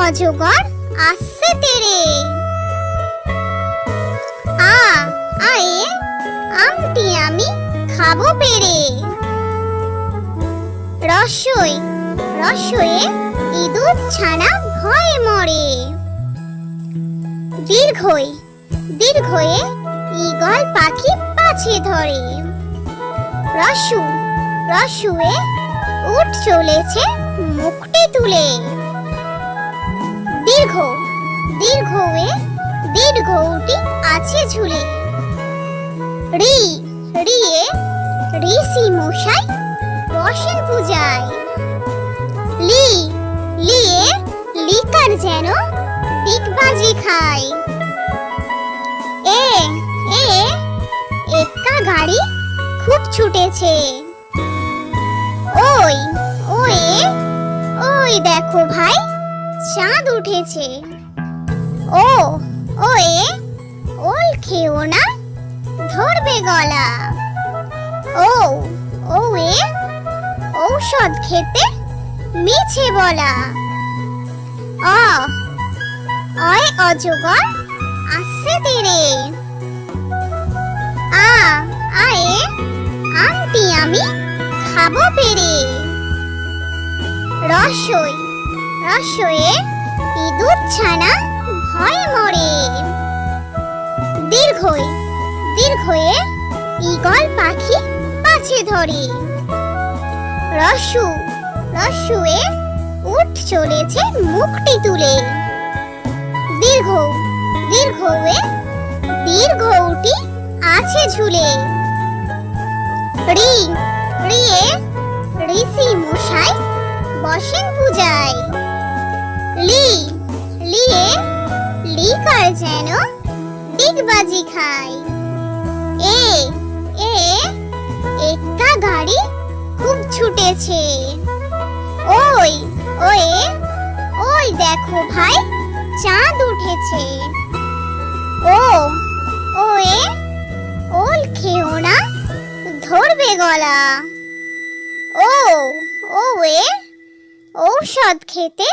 অজগর আসছে তেরে। আয়ে আমটি আমি খাবো পেরে। রসই রসয়ে ইঁদুর ছানা ভয়ে মরে। দীর্ঘই দীর্ঘয়ে ঈগল পাখি পাছে ধরে। রসু রসুয়ে উট চলেছে মুখটি তুলে। দীর্ঘ দীর্ঘয়ে দীর্ঘটি আছে ঝুলে। রি রিয়ে ঋষি মশাই বসেন পূজায়। লি লিয়ে লিকার যেন দিগবাজি খায়। এ এ এক্কা গাড়ি খুব ছুটেছে। ওই ওই ওই দেখো ভাই চাঁদ উঠেছে। ও ওয়ে ওল খেও না ধরবে গলা। ও ওয়ে ঔষধ খেতে মিছে বলা। অয় অজগর আসছে তেরে। আয়ে আমটি আমি খাবো পেরে। রসই রসয়ে ইঁদুর ছানা ভয়ে মরে। দীর্ঘই দীর্ঘয়ে ঈগল পাখি পাছে ধরে। রসু রসুয়ে উট চলেছে মুখটি তুলে। দীর্ঘ দীর্ঘয়ে দীর্ঘটি আছে ঝুলে। রি রিয়ে ঋষি মশাই বসেন পূজায়। লি লিয়ে লিকার যেন দিগবাজি খায়। এ এ একটা গাড়ি খুব ছুটেছে। ওই ওয়ে ওই দেখো ভাই চাঁদ উঠেছে। ও ওয়ে ওল খেও না ধরবে গলা। ও ওয়ে ঔষধ খেতে